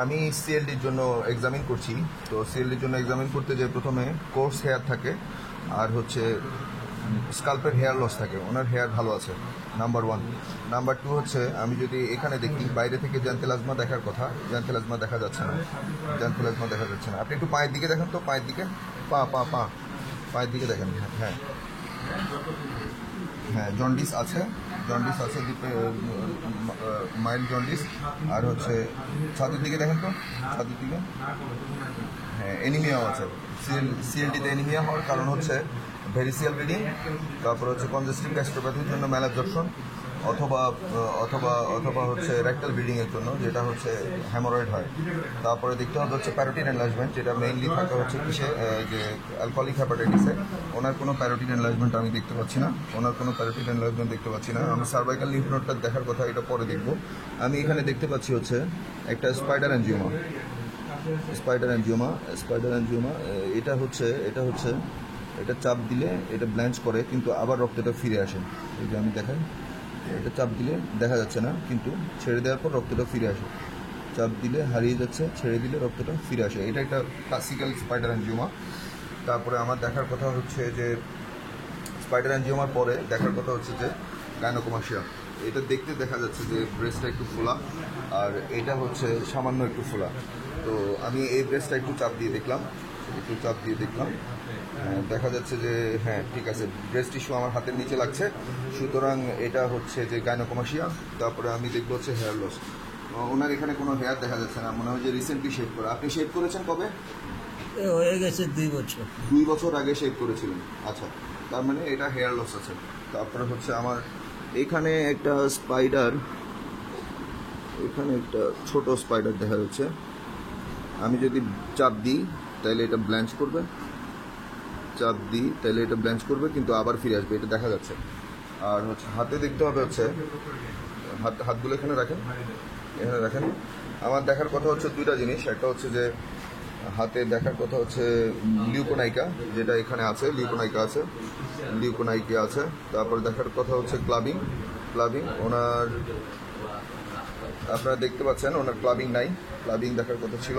আমি সিএলডির জন্য এক্সামিন করছি। তো সিএলডির জন্য এক্সামিন করতে যে প্রথমে কোর্স হেয়ার থাকে আর হচ্ছে স্কাল্পের হেয়ার লস থাকে। ওনার হেয়ার ভালো আছে, নাম্বার 1। নাম্বার 2 হচ্ছে আমি যদি এখানে দেখি বাইরে থেকে জ্যান্থেলাজমা দেখার কথা, জ্যান্থেলাজমা দেখা যাচ্ছে না, জ্যান্থেলাজমা দেখা যাচ্ছে না। আপনি একটু পায়ের দিকে দেখেন তো, পায়ের দিকে, পায়ের দিকে দেখেন। হ্যাঁ হ্যাঁ, জন্ডিস আছে, জন্ডিস আছে, মাইল্ড জন্ডিস। আর হচ্ছে ছাদের দিকে দেখেন তো, ছাদের দিকে। হ্যাঁ, এনিমিয়াও আছে। সিএলডিতে এনিমিয়া হওয়ার কারণ হচ্ছে ভেরিসিয়াল ব্লিডিং, তারপর হচ্ছে কনজেস্টিভ গ্যাস্ট্রোপ্যাথির জন্য ম্যালঅ্যাবজর্পশন, অথবা অথবা অথবা হচ্ছে রেক্টাল ব্লিডিংয়ের জন্য, যেটা হচ্ছে হ্যামোরয়েড হয়। তারপরে দেখতে হবে হচ্ছে প্যারোটিন এনলার্জমেন্ট, যেটা মেইনলি থাকে হচ্ছে কিসে, যে অ্যালকোহলিক হেপাটাইটিসে। ওনার কোনো প্যারোটিন এনলার্জমেন্ট আমি দেখতে পাচ্ছি না, ওনার কোনো প্যারোটিন এনলার্জমেন্ট দেখতে পাচ্ছি না। আমি সার্ভাইকাল লিম্ফ নোডটা দেখার কথা, এটা পরে দেখবো। আমি এখানে দেখতে পাচ্ছি হচ্ছে একটা স্পাইডার অ্যানজিওমা, স্পাইডার অ্যানজিওমা। এটা চাপ দিলে এটা ব্ল্যাঞ্চ করে, কিন্তু আবার রক্তটা ফিরে আসে। এই যে আমি দেখাই, এটা চাপ দিলে দেখা যাচ্ছে না, কিন্তু ছেড়ে দেওয়ার পর রক্তটা ফিরে আসে। চাপ দিলে হারিয়ে যাচ্ছে, ছেড়ে দিলে রক্তটা ফিরে আসে। এটা একটা ক্লাসিক্যাল স্পাইডার অ্যানজিওমা। তারপরে আমার দেখার কথা হচ্ছে যে স্পাইডার অ্যানজিওমার পরে দেখার কথা হচ্ছে যে গাইনোকোমাসিয়া। এটা দেখতে দেখা যাচ্ছে যে ব্রেস্টটা একটু ফোলা, আর এটা হচ্ছে সামান্য একটু ফোলা। তো আমি এই ব্রেস্টটা একটু চাপ দিয়ে দেখলাম, দেখা যাচ্ছে যে হ্যাঁ ঠিক আছে, ব্রেস্ট টিস্যু আমার হাতের নিচে লাগছে, সুতরাং এটা হচ্ছে যে গাইনোকোমাসিয়া। তারপরে আমি দেখবো হচ্ছে হেয়ার লস। ওনার এখানে কোনো হেয়ার দেখা যাচ্ছে না, মনে হয় যে রিসেন্টলি শেভ করা। আপনি শেভ করেছেন কবে? হয়ে গেছে 2 বছর। 2 বছর আগে শেভ করেছিলেন, আচ্ছা। তার মানে এটা হেয়ার লস আছে। তারপরে হচ্ছে আমার এখানে একটা স্পাইডার, এখানে একটা ছোট স্পাইডার দেখা যাচ্ছে। আমি যদি চাপ দিই তাহলে এটা ব্ল্যাঞ্চ করবে, কিন্তু আবার ফিরে আসবে, এটা দেখা যাচ্ছে। আর হচ্ছে হাতে দেখতে হবে হচ্ছে, হাতগুলো এখানে রাখেন। আমার দেখার কথা হচ্ছে 2টা জিনিস। একটা হচ্ছে যে হাতে দেখার কথা হচ্ছে লিউকোনাইকা, যেটা এখানে আছে, লিউকোনাইকা আছে। তারপর দেখার কথা হচ্ছে ক্লাবিং। ওনার, আপনারা দেখতে পাচ্ছেন ওনার ক্লাবিং নাই, ক্লাবিং দেখার কথা ছিল।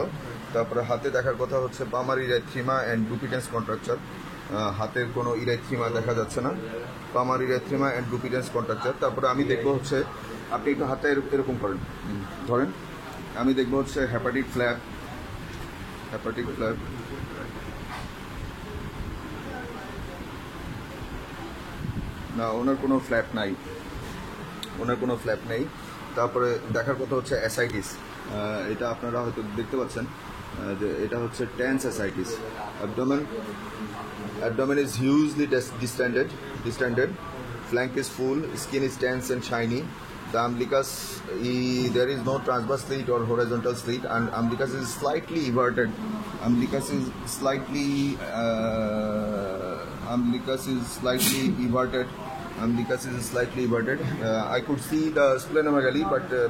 তারপরে হাতে দেখার কথা হচ্ছে পামার ইরাইথ্রিমা অ্যান্ড ডুপিটেন্স কন্ট্রাকচার। হাতের কোনো ইরাইথ্রিমা দেখা যাচ্ছে না, পামার ইরাইথ্রিমা অ্যান্ড ডুপিটেন্স কন্ট্রাকচার। তারপরে আমি দেখবো হচ্ছে, আপনি একটু হাতে এরকম করেন, ধরেন। আমি দেখবো হচ্ছে হেপাটিক ফ্ল্যাপ। না, ওনার কোনো ফ্ল্যাপ নাই। তারপরে দেখার কথা হচ্ছে অ্যাসাইটিস। এটা আপনারা হয়তো দেখতে পাচ্ছেন যে এটা হচ্ছে tense ascites. Abdomen is hugely distended. Flank is full, skin is tense and shiny. The umbilicus, there is no transverse slit or horizontal slit, and umbilicus is slightly everted. Umbilicus is slightly everted. I could see the splenomegaly,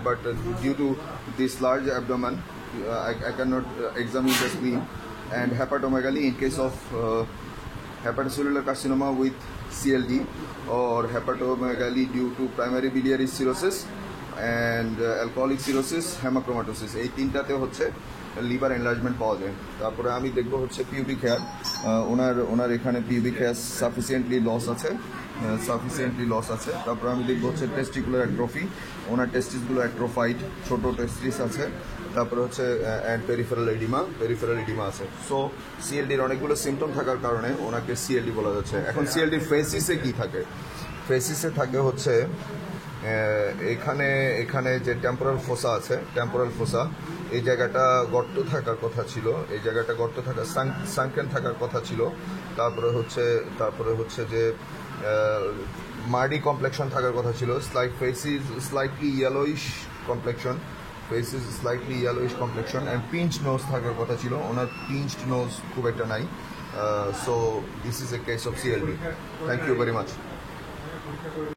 but due to this large abdomen, I cannot examine the spleen. And hepatomegaly in case of hepatocellular carcinoma with CLD, or hepatomegaly due to primary biliary cirrhosis and alcoholic cirrhosis, hemochromatosis, এই তিনটাতে হচ্ছে liver enlargement পাওয়া যায়। তারপরে আমি দেখবো হচ্ছে pubic hair. ওনার এখানে pubic hair sufficiently loss আছে। তারপরে আমি দেখবো হচ্ছে টেস্টিকুলার অ্যাট্রফি। ওনার টেস্টিসগুলো অ্যাট্রোফাইড, ছোট টেস্টিস আছে। তারপরে হচ্ছে অ্যান্ড পেরিফেরাল এডিমা আছে। সো সিএলডির অনেকগুলো সিমটম থাকার কারণে ওনাকে সিএলডি বলা যাচ্ছে। এখন সিএলডির ফেসিসে কি থাকে? ফেসিসে থাকে হচ্ছে এখানে যে টেম্পোরাল ফোসা, এই জায়গাটা গর্ত থাকার কথা ছিল, সাংকেন থাকার কথা ছিল। তারপরে হচ্ছে যে মার্ডি কমপ্লেকশন থাকার কথা ছিল। Face is slightly yellowish complexion, and pinch nose থাকার কথা ছিল। ওনার পিঞ্চড নোজ খুব একটা নাই। So this is a case of CLD. Thank you very much.